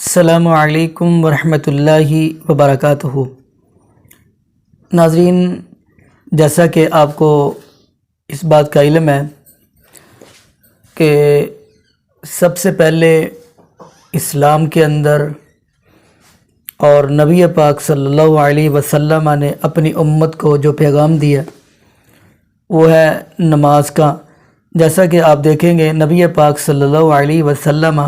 السلام علیکم ورحمۃ اللہ وبرکاتہ۔ ناظرین، جیسا کہ آپ کو اس بات کا علم ہے کہ سب سے پہلے اسلام کے اندر اور نبی پاک صلی اللہ علیہ وسلم نے اپنی امت کو جو پیغام دیا وہ ہے نماز کا۔ جیسا کہ آپ دیکھیں گے نبی پاک صلی اللہ علیہ وسلم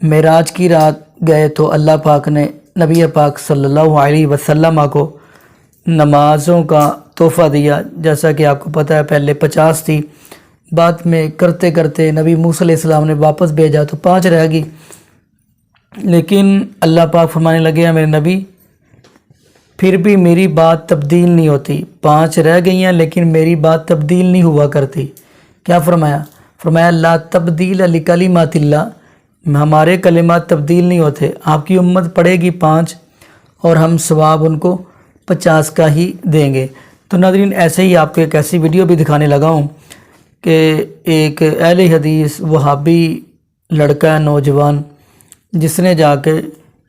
معراج کی رات گئے تو اللہ پاک نے نبی پاک صلی اللہ علیہ وسلم کو نمازوں کا تحفہ دیا۔ جیسا کہ آپ کو پتہ ہے پہلے 50 تھی، بعد میں کرتے کرتے نبی موسیٰ علیہ السلام نے واپس بھیجا تو 5 رہ گئی، لیکن اللہ پاک فرمانے لگے ہیں میرے نبی پھر بھی میری بات تبدیل نہیں ہوتی، 5 رہ گئی ہیں لیکن میری بات تبدیل نہیں ہوا کرتی۔ کیا فرمایا لا تبدیل لکلمات اللہ، ہمارے کلمات تبدیل نہیں ہوتے، آپ کی امت پڑھے گی 5 اور ہم ثواب ان کو 50 کا ہی دیں گے۔ تو ناظرین، ایسے ہی آپ کو ایک ایسی ویڈیو بھی دکھانے لگا ہوں کہ ایک اہل حدیث وہابی لڑکا ہے، نوجوان، جس نے جا کے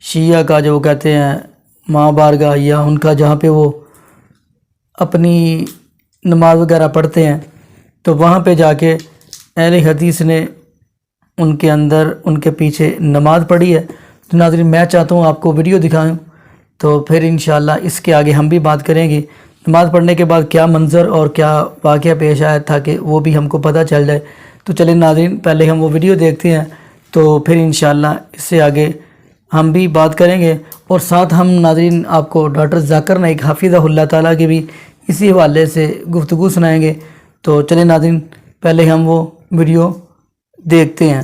شیعہ کا جو کہتے ہیں ماں بارگاہ یا ان کا جہاں پہ وہ اپنی نماز وغیرہ پڑھتے ہیں، تو وہاں پہ جا کے اہل حدیث نے ان کے اندر ان کے پیچھے نماز پڑھی ہے۔ تو ناظرین، میں چاہتا ہوں آپ کو ویڈیو دکھاؤں تو پھر انشاءاللہ اس کے آگے ہم بھی بات کریں گے، نماز پڑھنے کے بعد کیا منظر اور کیا واقعہ پیش آیا تھا کہ وہ بھی ہم کو پتہ چل جائے۔ تو چلیں ناظرین، پہلے ہم وہ ویڈیو دیکھتے ہیں تو پھر انشاءاللہ اس سے آگے ہم بھی بات کریں گے، اور ساتھ ہم ناظرین آپ کو ڈاکٹر ذاکر نائک حفظہ اللہ تعالیٰ کی بھی اسی حوالے سے گفتگو سنائیں گے۔ تو چلیں ناظرین، پہلے ہم وہ ویڈیو دیکھتے ہیں۔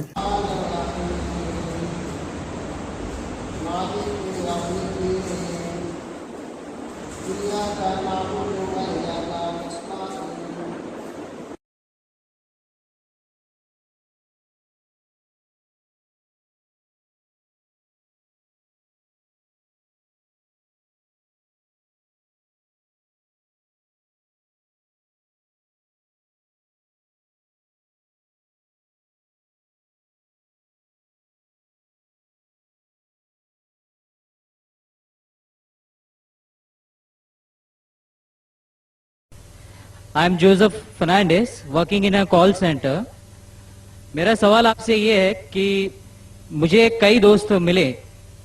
I'm Joseph Fernandez, working in a call center. میرا سوال آپ سے یہ ہے کہ مجھے کئی دوست ملے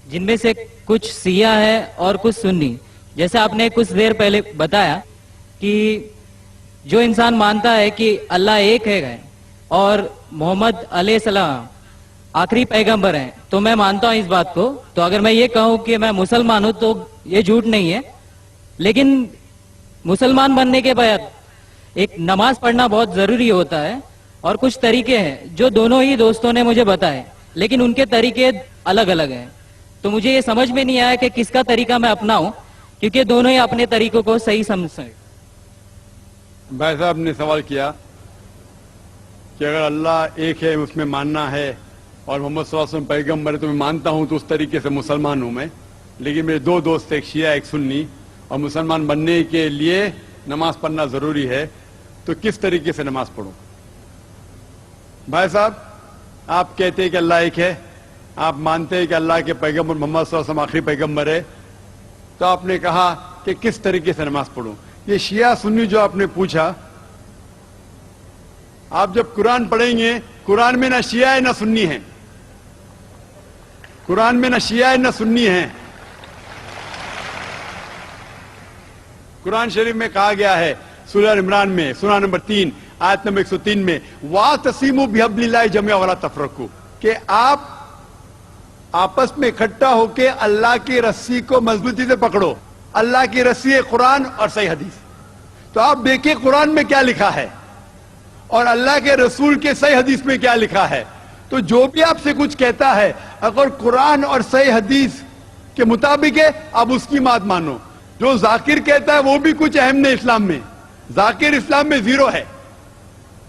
جن میں سے کچھ سیاہ ہے اور کچھ سنی، جیسے آپ نے کچھ دیر پہلے بتایا کہ جو انسان مانتا ہے کہ اللہ ایک ہے اور محمد علیہ السلام آخری پیغمبر ہیں، تو میں مانتا ہوں اس بات کو۔ تو اگر میں یہ کہوں کہ میں مسلمان ہوں تو یہ جھوٹ نہیں ہے، لیکن مسلمان بننے کے بعد ایک نماز پڑھنا بہت ضروری ہوتا ہے، اور کچھ طریقے ہیں جو دونوں ہی دوستوں نے مجھے بتائے، لیکن ان کے طریقے الگ الگ ہیں۔ تو مجھے یہ سمجھ میں نہیں آیا کہ کس کا طریقہ میں اپناؤں، کیونکہ دونوں ہی اپنے طریقوں کو صحیح سمجھتے۔ بھائی صاحب نے سوال کیا کہ اگر اللہ ایک ہے اس میں ماننا ہے اور محمد صلی اللہ علیہ وسلم پیغمبر ہے تو میں مانتا ہوں، تو اس طریقے سے مسلمان ہوں میں، لیکن میرے 2 دوست، ایک شیعہ ایک سنی، اور مسلمان بننے کے لیے نماز پڑھنا ضروری ہے، تو کس طریقے سے نماز پڑھوں؟ بھائی صاحب، آپ کہتے ہیں کہ اللہ ایک ہے، آپ مانتے ہیں کہ اللہ کے پیغمبر محمد صلی اللہ علیہ وسلم آخری پیغمبر ہے، تو آپ نے کہا کہ کس طریقے سے نماز پڑھوں؟ یہ شیعہ سنی جو آپ نے پوچھا، آپ جب قرآن پڑھیں گے، قرآن میں نہ شیعہ ہے نہ سنی ہے، قرآن میں نہ شیعہ ہے نہ سنی ہے۔ قرآن شریف میں کہا گیا ہے سورہ عمران میں، سورہ نمبر 3 آیت نمبر 103 میں، وَاعْتَصِمُوا بِحَبْلِ اللَّهِ جَمِيعًا وَلَا تَفَرَّقُوا، کہ آپ آپس میں اکٹھا ہو کے اللہ کی رسی کو مضبوطی سے پکڑو۔ اللہ کی رسی ہے قرآن اور صحیح حدیث۔ تو آپ دیکھیں قرآن میں کیا لکھا ہے اور اللہ کے رسول کے صحیح حدیث میں کیا لکھا ہے۔ تو جو بھی آپ سے کچھ کہتا ہے اگر قرآن اور صحیح حدیث کے مطابق ہے، آپ اس کی بات مانو۔ جو ذاکر کہتا ہے وہ بھی کچھ اہم نہیں اسلام میں، ذاکر اسلام میں 0 ہے۔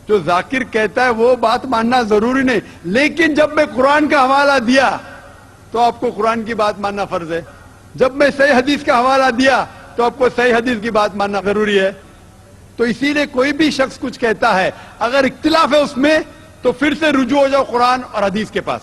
جو ذاکر کہتا ہے وہ بات ماننا ضروری نہیں، لیکن جب میں قرآن کا حوالہ دیا تو آپ کو قرآن کی بات ماننا فرض ہے، جب میں صحیح حدیث کا حوالہ دیا تو آپ کو صحیح حدیث کی بات ماننا ضروری ہے۔ تو اسی لیے کوئی بھی شخص کچھ کہتا ہے، اگر اختلاف ہے اس میں تو پھر سے رجوع ہو جاؤ قرآن اور حدیث کے پاس۔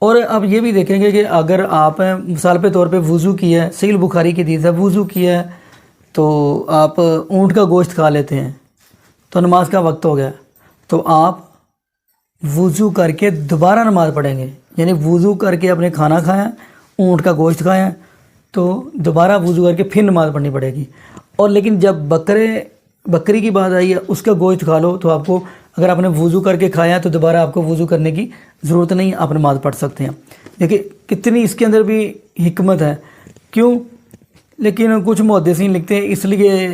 اور آپ یہ بھی دیکھیں گے کہ اگر آپ مثال کے طور پہ وضو کیا ہے، صحیح بخاری کی حدیث ہے، وضو کیا ہے تو آپ اونٹ کا گوشت کھا لیتے ہیں تو نماز کا وقت ہو گیا، تو آپ وضو کر کے دوبارہ نماز پڑھیں گے، یعنی وضو کر کے اپنے کھانا کھایا، اونٹ کا گوشت کھایا تو دوبارہ وضو کر کے پھر نماز پڑھنی پڑے گی۔ اور لیکن جب بکری کی بات آئی ہے، اس کا گوشت کھا لو تو آپ کو، اگر آپ نے وضو کر کے کھایا تو دوبارہ آپ کو وضو کرنے کی ضرورت نہیں، آپ نماز پڑھ سکتے ہیں۔ دیکھیں کتنی اس کے اندر بھی حکمت ہے، کیوں؟ لیکن کچھ محدثین لکھتے ہیں اس لیے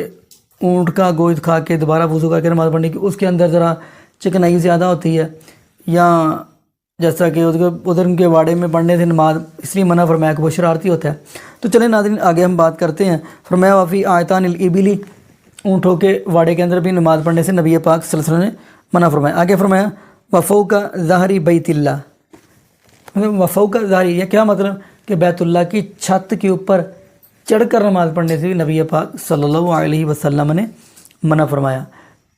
اونٹ کا گوشت کھا کے دوبارہ وضو کر کے نماز پڑھنے کی، اس کے اندر ذرا چکنائی زیادہ ہوتی ہے، یا جیسا کہ ادھر ان کے واڑے میں پڑھنے سے نماز اس لیے منع فرمایا کہ وہ شرارتی ہوتا ہے۔ تو چلیں ناظرین آگے ہم بات کرتے ہیں۔ فرمایا وفی آیتان الابلی، اونٹوں کے واڑے کے اندر بھی نماز پڑھنے سے نبی پاک صلی اللہ علیہ وسلم نے منع فرمایا۔ آگے فرمایا وفوق ظہری بیت اللہ، وفوق ظہری، یہ کیا مطلب؟ کہ بیت اللہ کی چھت کے اوپر چڑھ کر نماز پڑھنے سے بھی نبی پاک صلی اللہ علیہ وسلم نے منع فرمایا۔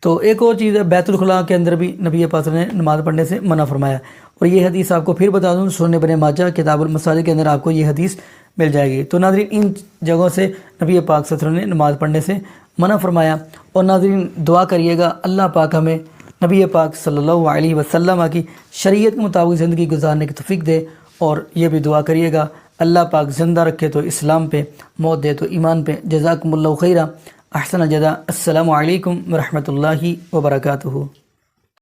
تو ایک اور چیز ہے، بیت الخلاء کے اندر بھی نبی پاک صلی اللہ علیہ وسلم نے نماز پڑھنے سے منع فرمایا۔ اور یہ حدیث آپ کو پھر بتا دوں، سنن ابن ماجہ کتاب المساجد کے اندر آپ کو یہ حدیث مل جائے گی۔ تو ناظرین ان جگہوں سے نبی پاک صلی اللہ علیہ وسلم نے نماز پڑھنے سے منع فرمایا۔ اور ناظرین دعا کریے گا اللہ پاک ہمیں نبی پاک صلی اللہ علیہ وسلم کی شریعت کے مطابق زندگی گزارنے کی توفیق دے، اور یہ بھی دعا کریے گا اللہ پاک زندہ رکھے تو اسلام پہ، موت دے تو ایمان پہ۔ جزاکم اللہ خیرہ، احسن الجزاء۔ السلام علیکم ورحمۃ اللہ وبرکاتہ۔